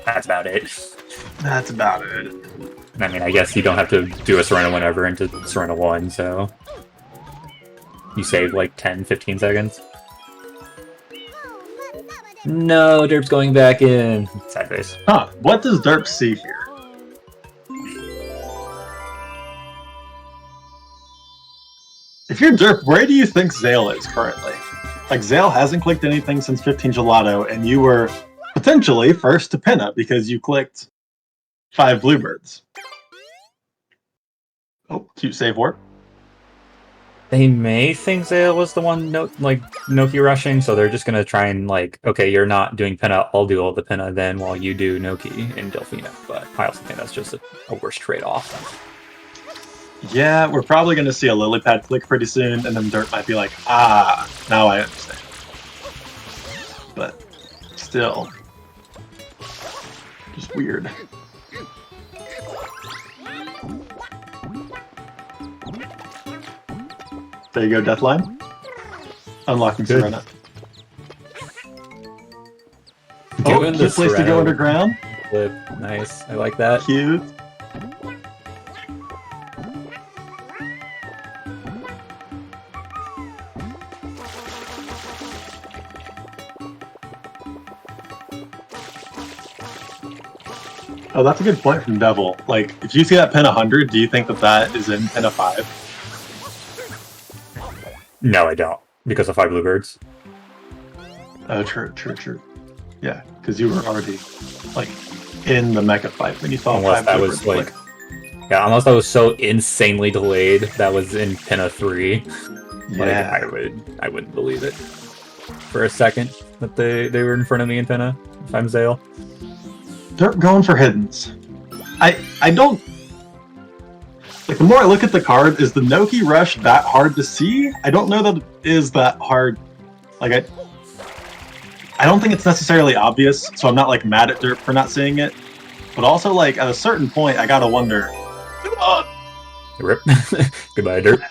That's about it. That's about it. I mean, I guess you don't have to do a Serena whenever into Serena 1, so... You save like 10, 15 seconds. No, Derp's going back in. Sad face. Huh, what does Derp see here? If you're Derp, where do you think Zale is currently? Like, Zale hasn't clicked anything since 15 Gelato, and you were potentially first to Pinna because you clicked 5 Bluebirds. Oh, cute save warp. They may think Zale was the one Noki rushing, so they're just gonna try and like, okay, you're not doing Pinna, I'll do all the Pinna then while you do Noki in Delfino. But I also think that's just a worse trade-off. Yeah, we're probably gonna see a lily pad click pretty soon, and then Derp might be like, ah, now I understand. But still, just weird. There you go, Deathline. Unlocking Serena. Oh, cute place to go underground. Nice, I like that. Cute. Oh, that's a good point from Devil. Like, if you see that pin 100, do you think that that is in pin 5? No, I don't, because of 5 Bluebirds. Oh, true. Yeah, because you were already, like, in the mecha fight when you saw Unless 5 that Bluebirds. was, like, Yeah, unless I was so insanely delayed that was in Pinna 3. Yeah. Like, I wouldn't believe it for a second that they were in front of me in Pinna, if I'm Zale. They're going for hiddens. I don't... Like, the more I look at the card, is the Noki Rush that hard to see? I don't know that it is that hard. Like, I don't think it's necessarily obvious, so I'm not, like, mad at Derp for not seeing it. But also, like, at a certain point, I gotta wonder... Rip. Goodbye, Derp.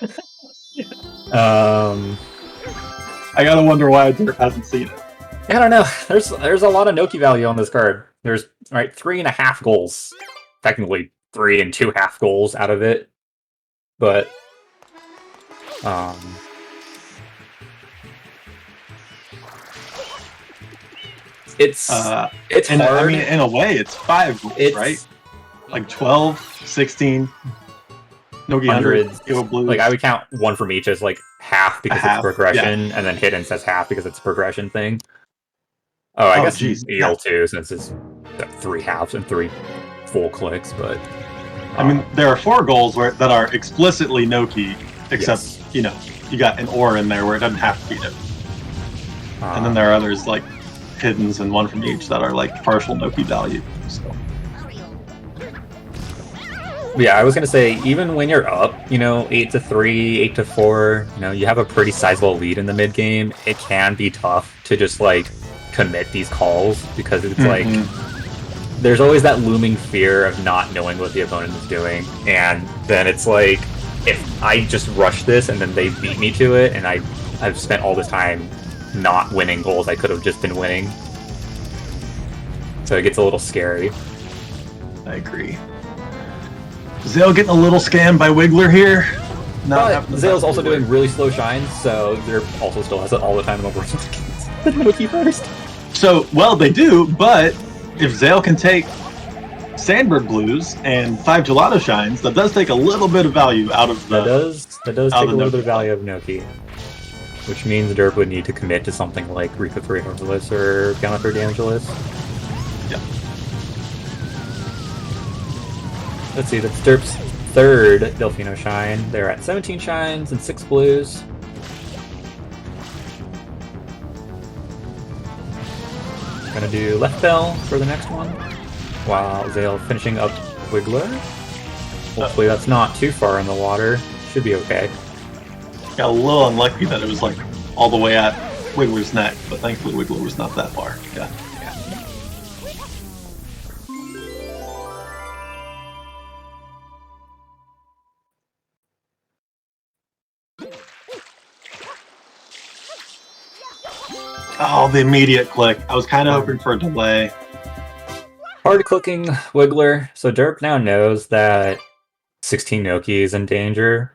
I gotta wonder why Derp hasn't seen it. I don't know. There's a lot of Noki value on this card. There's 3.5 goals. Technically 3 and 2.5 goals out of it. But it's hard. I mean, in a way, it's 5 goals, right? Like 12, 16, Noki hundreds, blues. Like, I would count one from each as like half because it's progression, and then hidden says half because it's a progression thing. Oh, I guess Zale too, since it's 3 halves and 3 full clicks, but... I mean, there are 4 goals that are explicitly Noki, except, you know, you got an ore in there where it doesn't have to be it. And then there are others, like, hiddens and one from each that are, like, partial Noki value, so... Yeah, I was gonna say, even when you're up, you know, 8-3, 8-4, you know, you have a pretty sizable lead in the mid game, it can be tough to just, like, commit these calls, because it's like there's always that looming fear of not knowing what the opponent is doing, and then it's like, if I just rush this and then they beat me to it, and I've spent all this time not winning goals I could have just been winning, so it gets a little scary. I agree. Zale getting a little scammed by Wiggler here. But Zale's also doing really slow shines, so they're also still has it all the time in the world. Noki first. So, well, they do, but if Zale can take Sandberg Blues and 5 Gelato Shines, that does take a little bit of value out of the... That does take a little bit of value of Noki. Which means Derp would need to commit to something like Rico 3 Angelis or Gamma 3 Angelis. Yeah. Let's see, that's Derp's 3rd Delfino Shine. They're at 17 shines and 6 blues. Gonna do left bell for the next one, while Zale finishing up Wiggler. Hopefully that's not too far in the water. Should be okay. Got a little unlucky that it was like all the way at Wiggler's neck, but thankfully Wiggler was not that far. Yeah. Oh, the immediate click. I was kind of hoping for a delay. Hard clicking Wiggler, so Derp now knows that 16 Noki is in danger.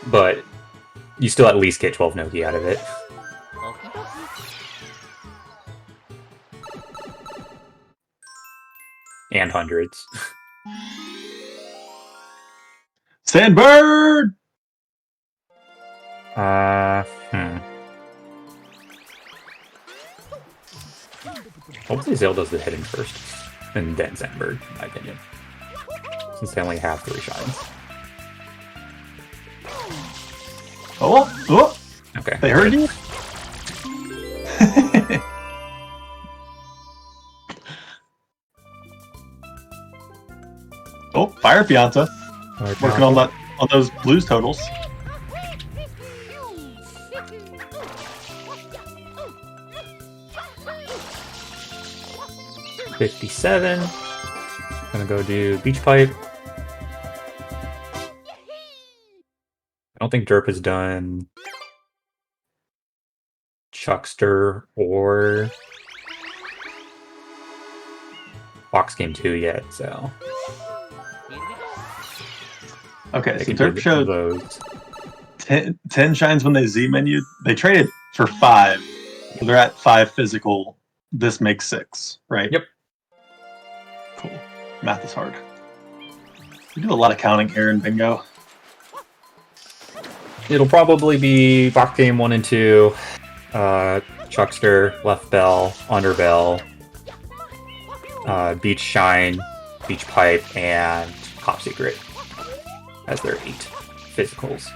But you still at least get 12 Noki out of it. And hundreds. Sandbird! Hopefully Zale does the hidden first, and then Sandberg, in my opinion. Since they only have 3 shines. Oh! Okay. They heard you? Oh, Fire Pianta. Working on those blues totals. $57. Gonna go do Beach Pipe. I don't think Derp has done Chuckster or Box Game 2 yet, so... Okay, so Derp showed those 10 shines when they Z-menued. They traded for 5. So they're at 5 physical. This makes 6, right? Yep. Cool. Math is hard. We do a lot of counting here in Bingo. It'll probably be Box Game 1 and 2, Chuckster, Left Bell, Under Bell, Beach Shine, Beach Pipe, and Top Secret as their 8 physicals.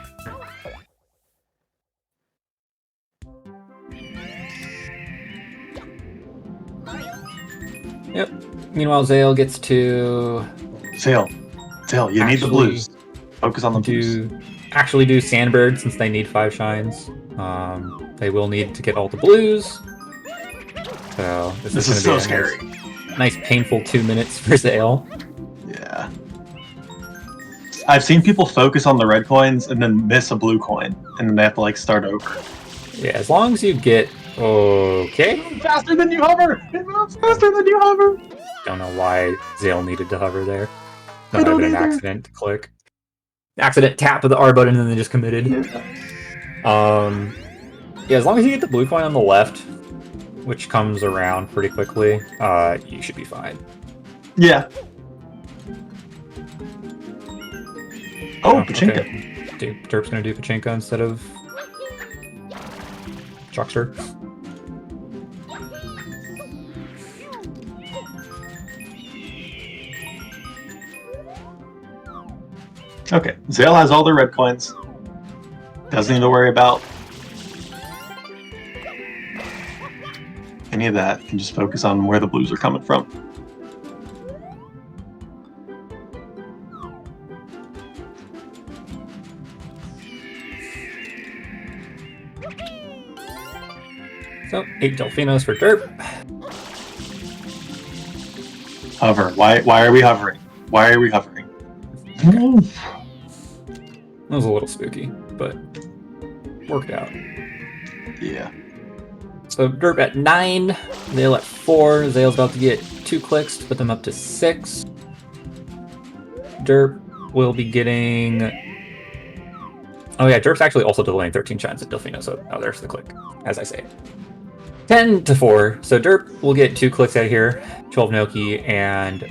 Yep. Meanwhile, Zale gets to... Zale, you need the blues. Focus on the blues. Actually do Sandbird, since they need 5 shines. They will need to get all the blues. So this is so scary. Nice painful 2 minutes for Zale. Yeah. I've seen people focus on the red coins and then miss a blue coin, and then they have to like start over. Yeah, as long as you get okay. Faster than you hover! It moves faster than you hover! Don't know why Zale needed to hover there. That might have been an accident to click. Accident tap of the R button and then they just committed. Yeah, as long as you get the blue coin on the left, which comes around pretty quickly, you should be fine. Yeah. Oh, Pachinko. Okay. Derp's gonna do Pachinko instead of Chuckster. Okay, Zale has all their red coins. Doesn't need to worry about any of that. Can just focus on where the blues are coming from. So, 8 Delfinos for Derp. Hover. Why are we hovering? Why are we hovering? That was a little spooky, but worked out. Yeah. So Derp at 9, Zale at 4. Zale's about to get 2 clicks to put them up to 6. Derp will be getting... Oh yeah, Derp's actually also delaying 13 shines at Delfino, so there's the click, as I say. 10 to 4, so Derp will get 2 clicks out of here, 12 Noki, and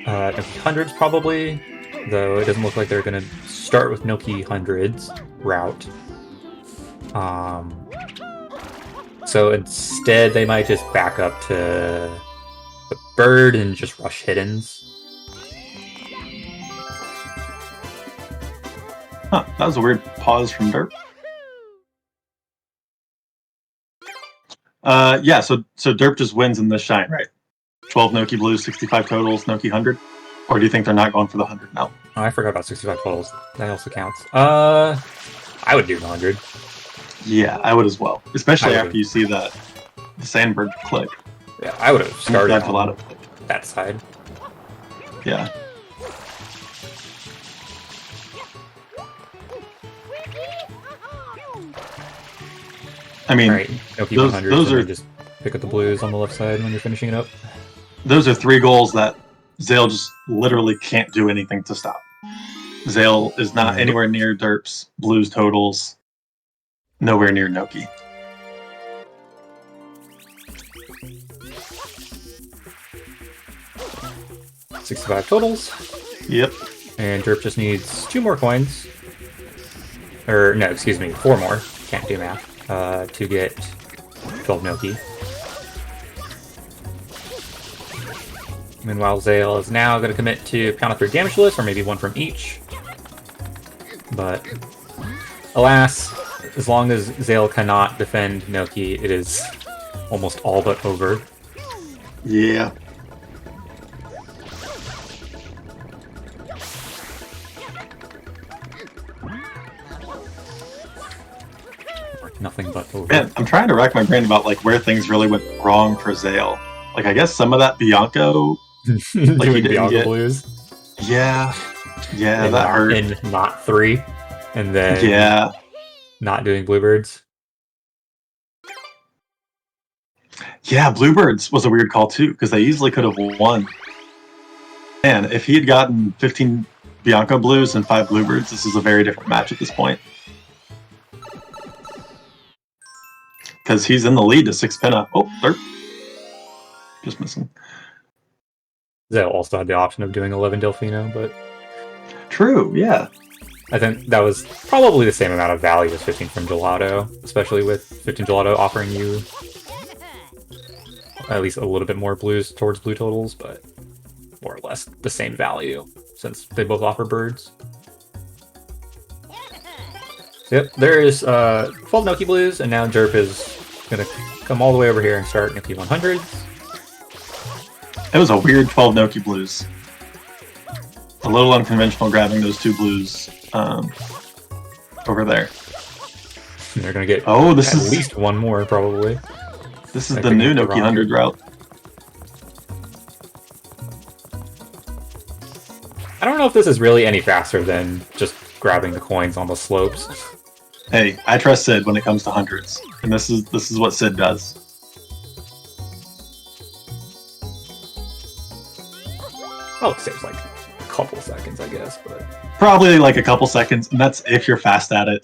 Noki hundreds probably, though it doesn't look like they're going to start with Noki hundreds route. So instead they might just back up to the bird and just rush hiddens. Huh, that was a weird pause from Derp. Yeah, so Derp just wins in this shine, right? 12 Noki blues, 65 totals, Noki 100? Or do you think they're not going for the 100 now? Oh, I forgot about 65 totals. That also counts. I would do the 100. Yeah, I would as well. Especially after you see the Sandbird click. Yeah, I would have started on click. That side. Yeah. I mean, right. Noki 100, those are just pick up the blues on the left side when you're finishing it up. Those are 3 goals that Zale just literally can't do anything to stop. Zale is not anywhere near Derp's blues totals. Nowhere near Noki. $65 totals. Yep. And Derp just needs 2 more coins. Or, no, excuse me, 4 more. Can't do math. To get 12 Noki. Meanwhile, Zale is now going to commit to count of 3 damage list, or maybe 1 from each. But, alas, as long as Zale cannot defend Noki, it is almost all but over. Yeah. Nothing but over. Man, I'm trying to rack my brain about like where things really went wrong for Zale. Like, I guess some of that Bianco, like doing Bianco blues. Yeah, that hurt. In not 3, and then not doing bluebirds. Yeah, bluebirds was a weird call too because they easily could have won. Man, if he had gotten 15 Bianco blues and 5 bluebirds, this is a very different match at this point. Because he's in the lead to 6 pinna. Oh, Derp. Just missing. Zale also had the option of doing 11 Delfino, but... True, yeah. I think that was probably the same amount of value as 15 from Gelato, especially with 15 Gelato offering you at least a little bit more blues towards blue totals, but more or less the same value since they both offer birds. Yep, there is 12 Noki blues, and now Derp is gonna come all the way over here and start Noki 100s. It was a weird 12 Noki blues. A little unconventional grabbing those 2 blues over there. And they're gonna get this at is least one more probably. This is the new Noki 100 route. I don't know if this is really any faster than just grabbing the coins on the slopes. Hey, I trust Sid when it comes to hundreds, and this is what Sid does. Oh, it saves like a couple seconds, I guess, but probably like a couple seconds, and that's if you're fast at it.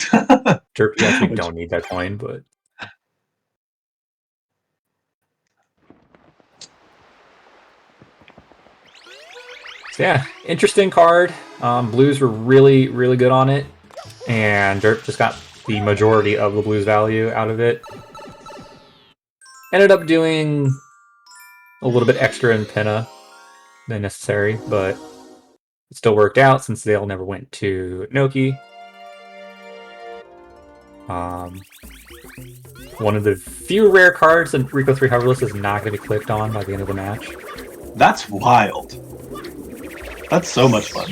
Derp, you actually don't need that coin, but so yeah, interesting card. Blues were really, really good on it, and Derp just got the majority of the blues value out of it. Ended up doing a little bit extra in Pinna than necessary, but it still worked out since Zale never went to Noki. One of the few rare cards that Rico 3 Hoverless is not going to be clicked on by the end of the match. That's wild. That's so much fun.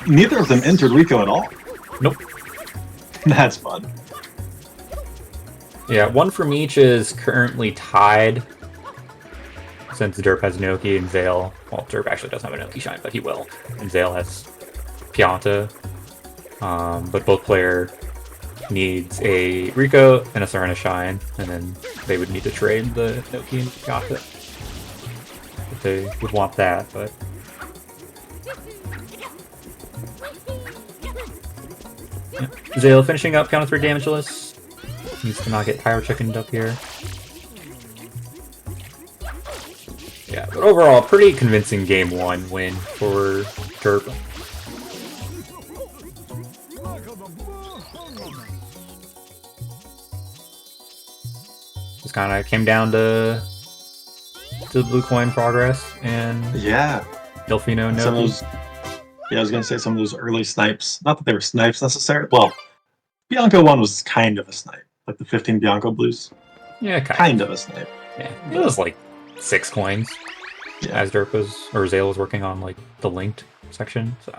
Neither of them entered Rico at all. Nope. That's fun. Yeah, one from each is currently tied. Since Derp has Noki and Zale, well, Derp actually doesn't have a Noki Shine, but he will. And Zale has Pianta. But both player needs a Rico and a Serena Shine, and then they would need to trade the Noki and Pianta. If they would want that, but yeah. Zale finishing up counter 3 damageless. Needs to not get Pyro Chickened up here. Yeah, but overall, pretty convincing game 1 win for Derp. Just kind of came down to the blue coin progress and yeah, Delfino some of those. Yeah, I was gonna say some of those early snipes. Not that they were snipes necessarily. Well, Bianco 1 was kind of a snipe, like the 15 Bianco blues. Yeah, kind of a snipe. Yeah, it was like 6 coins. Yeah. As Derp was, or Zale was working on like the linked section, so.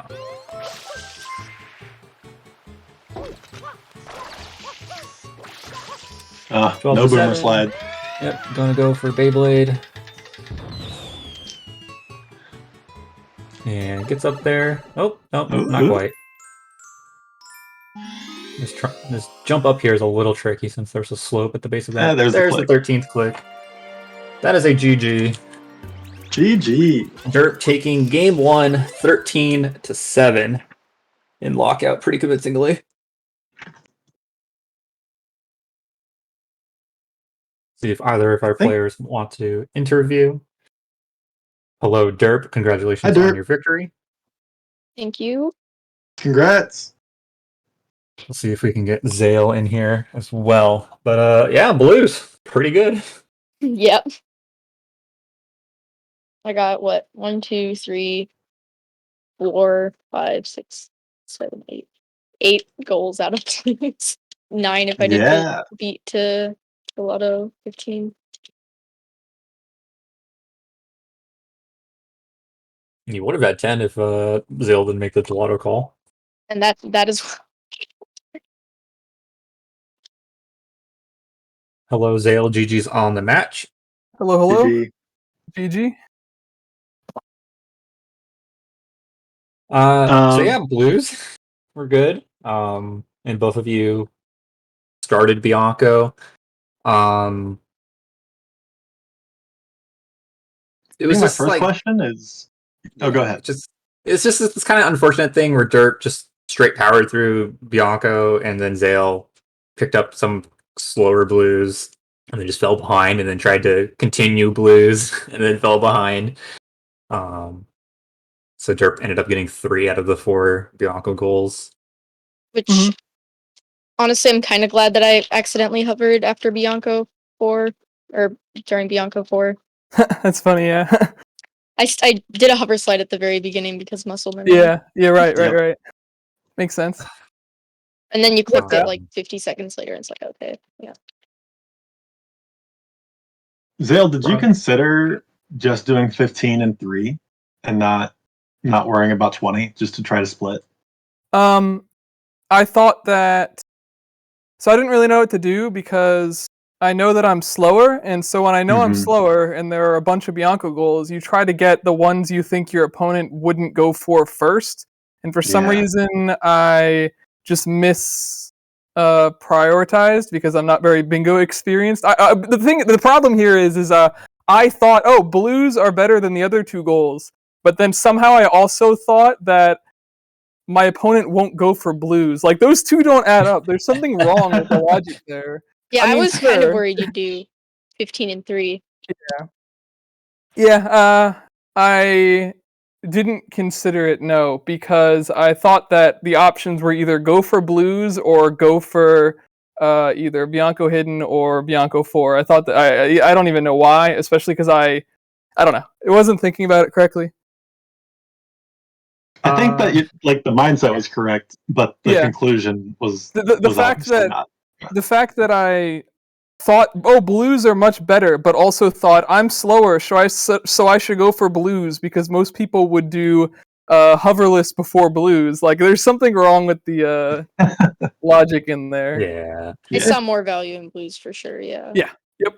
No boomer slide. Yep, gonna go for Beyblade. And gets up there. Oh, no, not quite. This jump up here is a little tricky since there's a slope at the base of that. There's the 13th click. That is a GG. GG. Derp taking game 1, 13-7 in lockout pretty convincingly. See if either of our players want to interview. Hello, Derp. Congratulations on your victory. Thank you. Congrats. We'll see if we can get Zale in here as well. But yeah, blues. Pretty good. Yep. I got what? 1, 2, 3, 4, 5, 6, 7, 8. 8 goals out of blues. 9 if I did the beat to Lotto 15. You would have had 10 if Zale didn't make the gelato call. And that is. Hello, Zale. GG's on the match. Hello. GG. GG. So yeah, blues. We're good. And both of you started Bianco. It was my just first question is. Oh, go ahead. It's just this kind of unfortunate thing where Derp just straight powered through Bianco, and then Zale picked up some slower blues, and then just fell behind, and then tried to continue blues, and then fell behind. So Derp ended up getting 3 out of the 4 Bianco goals. Which, honestly, I'm kind of glad that I accidentally hovered after Bianco 4. or during Bianco 4. That's funny, yeah. I did a hover slide at the very beginning because muscle memory. Yeah, right. Makes sense. And then you clicked Yeah. it like 50 seconds later, and it's like, okay, yeah. Zale, did you consider just doing 15 and 3 and not worrying about 20 just to try to split? I thought that. So I didn't really know what to do because I know that I'm slower, and so when I know I'm slower and there are a bunch of Bianco goals, you try to get the ones you think your opponent wouldn't go for first. And for some reason, I just prioritized because I'm not very bingo experienced. The problem here is I thought, oh, blues are better than the other two goals, but then somehow I also thought that my opponent won't go for blues. Like, those two don't add up. There's something wrong with the logic there. Yeah, I was kind of worried you'd do 15 and 3. Yeah, I didn't consider it, no, because I thought that the options were either go for blues or go for either Bianco Hidden or Bianco 4. I thought that I don't even know why, especially because I don't know. It wasn't thinking about it correctly. I think that the mindset was correct, but the conclusion was the fact that not. The fact that I thought, oh, blues are much better, but also thought I'm slower, so I should go for blues because most people would do hoverless before blues. Like, there's something wrong with the logic in there. Yeah. I saw more value in blues for sure. Yeah. Yeah. Yep.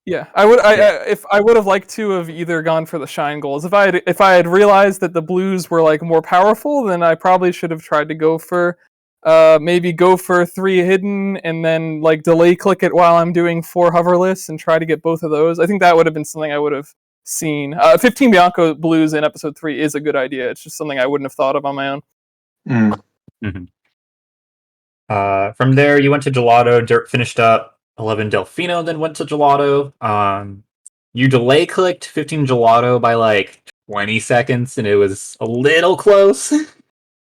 If I would have liked to have either gone for the shine goals. If I had realized that the blues were like more powerful, then I probably should have tried to go for maybe go for 3 hidden and then like delay click it while I'm doing 4 hoverless and try to get both of those. I think that would have been something I would have seen. 15 Bianco blues in episode 3 is a good idea. It's just something I wouldn't have thought of on my own. From there, you went to Gelato. Derp finished up 11 Delfino, then went to Gelato. You delay clicked 15 Gelato by like 20 seconds, and it was a little close.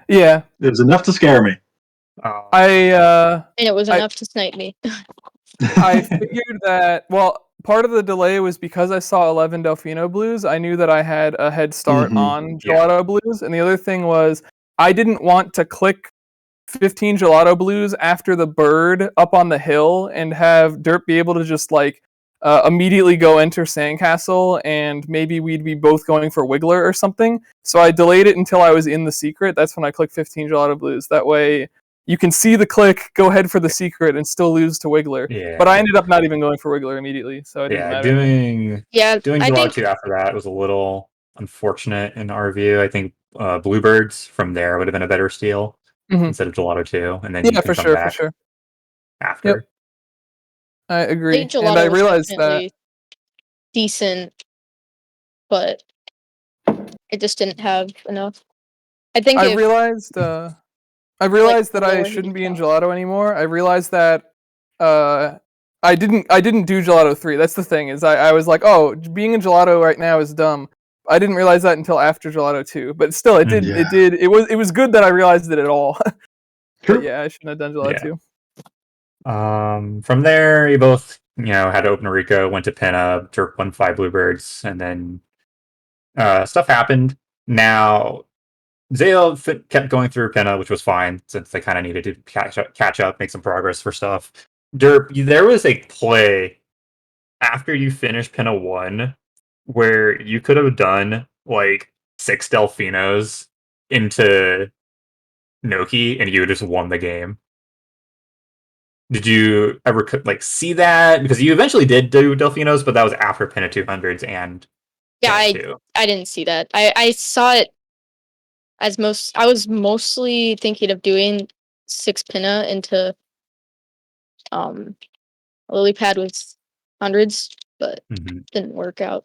Yeah, it was enough to scare me. And it was enough to snipe me. I figured that, well, part of the delay was because I saw 11 Delfino blues. I knew that I had a head start on Gelato blues, and the other thing was I didn't want to click 15 Gelato blues after the bird up on the hill and have Derp be able to just like immediately go enter Sandcastle, and maybe we'd be both going for Wiggler or something. So I delayed it until I was in the secret. That's when I clicked 15 Gelato blues. That way you can see the click, go ahead for the secret, and still lose to Wiggler. Yeah. But I ended up not even going for Wiggler immediately, so it didn't matter. Doing Gelato 2 after that was a little unfortunate in our view. I think Bluebirds from there would have been a better steal instead of Gelato 2, and then you can for come sure, back for sure. after. Yep. I agree, Gelato and I realized that decent, but it just didn't have enough. I think I realized that I shouldn't be in Gelato anymore. I realized that I didn't do Gelato 3. That's the thing, is I was like, oh, being in Gelato right now is dumb. I didn't realize that until after Gelato 2. But still, it was good that I realized it at all. But yeah, I shouldn't have done Gelato 2. From there, you both, had to open Rico, went to Pinna, Derp won 5 Bluebirds, and then stuff happened. Now, Zale kept going through Pinna, which was fine, since they kind of needed to catch up, make some progress for stuff. Derp, there was a play after you finished Pinna 1 where you could have done, like, 6 Delfinos into Noki, and you just won the game. Did you ever see that? Because you eventually did do Delfinos, but that was after Pinna 200s and I didn't see that. I saw it as I was mostly thinking of doing 6 Pinna into a lily pad with hundreds, but didn't work out.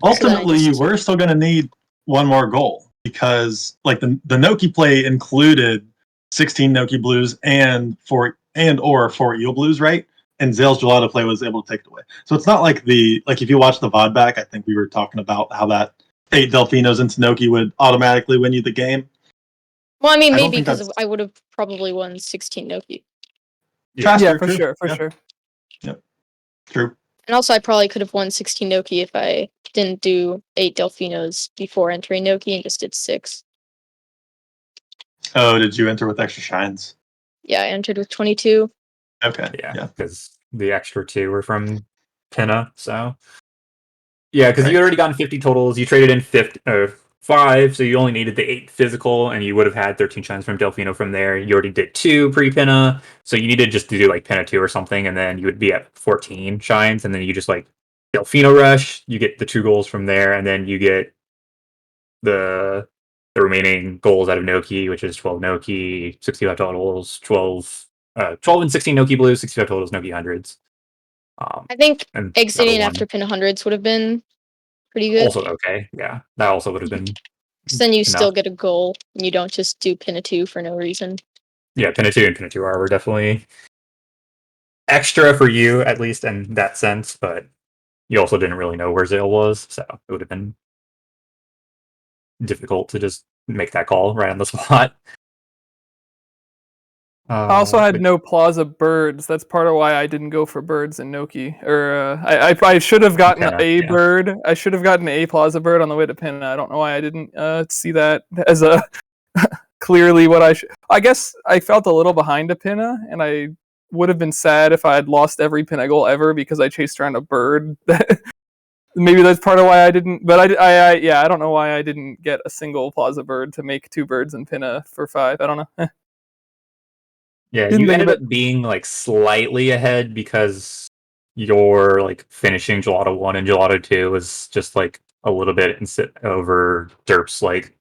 Ultimately, you were still going to need one more goal because, like, the Noki play included 16 Noki blues and 4 eel blues, right? And Zale's Gelato play was able to take it away. So it's not like if you watch the VOD back, I think we were talking about how that 8 Delfinos into Noki would automatically win you the game. Well, I mean, maybe because I would have probably won 16 Noki. Yeah, for sure. Yep. True. And also, I probably could have won 16 Noki if I didn't do 8 Delfinos before entering Noki and just did 6. Oh, did you enter with extra shines? Yeah, I entered with 22. Okay. Yeah, because the extra 2 were from Pinna, so. Yeah, because you already gotten 50 totals. You traded in 5, so you only needed the 8 physical, and you would have had 13 shines from Delfino from there. You already did 2 pre-Pinna, so you needed just to do like Pinna 2 or something, and then you would be at 14 shines, and then you just like Delfino Rush, you get the 2 goals from there, and then you get the remaining goals out of Noki, which is 12 Noki, 65 totals, 12 and 16 Noki blues, 65 totals, Noki hundreds. I think And exiting after pin hundreds would have been pretty good. Also okay, yeah. That also would have been because then you enough. still get a goal, and you don't just do pin a 2 for no reason. Yeah, pin a 2 and pin a 2R were definitely extra for you, at least in that sense, but you also didn't really know where Zale was, so it would have been difficult to just make that call right on the spot. I also had no Plaza birds. That's part of why I didn't go for birds in Noki. Or I should have gotten a bird. I should have gotten a Plaza bird on the way to Pinna. I don't know why I didn't see that as a clearly what I should. I guess I felt a little behind a Pinna, and I would have been sad if I had lost every Pinna goal ever because I chased around a bird. Maybe that's part of why I didn't. But I don't know why I didn't get a single Plaza bird to make 2 birds in Pinna for 5. I don't know. Yeah, you ended up being like slightly ahead because your like finishing Gelato 1 and Gelato 2 was just like a little bit over Derp's like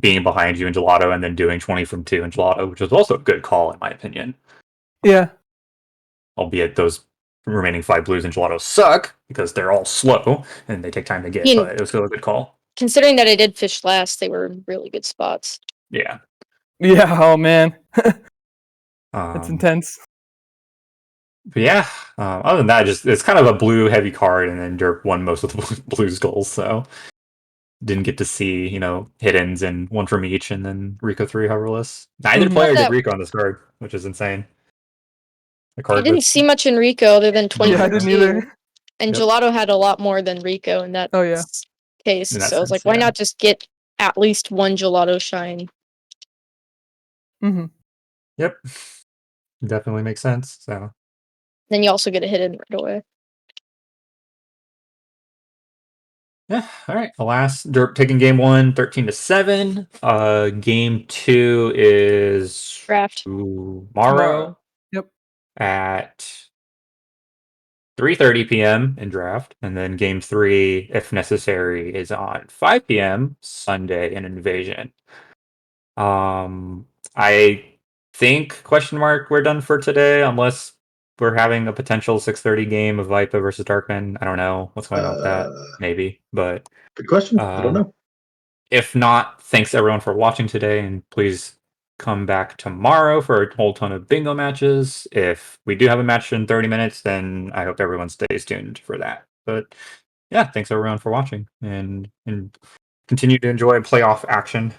being behind you in Gelato and then doing 20 from 2 in Gelato, which was also a good call in my opinion. Yeah. Albeit those remaining 5 blues in Gelato suck because they're all slow and they take time to get, but it was still a good call. Considering that I did fish last, they were really good spots. Yeah. Yeah, oh man. It's intense. But yeah, other than that, just it's kind of a blue heavy card, and then Derp won most of the blues goals, so didn't get to see, hit-ins and 1 from each, and then Rico 3 hoverless. Neither player did Rico on this card, which is insane. I didn't see much in Rico other than 20. Yeah, I didn't either. And Gelato had a lot more than Rico in that case, so I was like, why not just get at least 1 Gelato shine? Mm-hmm. Yep. Definitely makes sense, so. Then you also get a hit-in right away. Yeah, all right. Alas, Derp taking game 1, 13-7. Game 2 is draft tomorrow. Yep. At 3:30 p.m. in draft, and then game 3, if necessary, is on 5 p.m. Sunday in Invasion. I think we're done for today, unless we're having a potential 6:30 game of Vipa versus Darkman. I don't know what's going on with that. Maybe, but good question. I don't know. If not, thanks everyone for watching today, and please come back tomorrow for a whole ton of bingo matches. If we do have a match in 30 minutes, then I hope everyone stays tuned for that. But yeah, thanks everyone for watching, and continue to enjoy playoff action.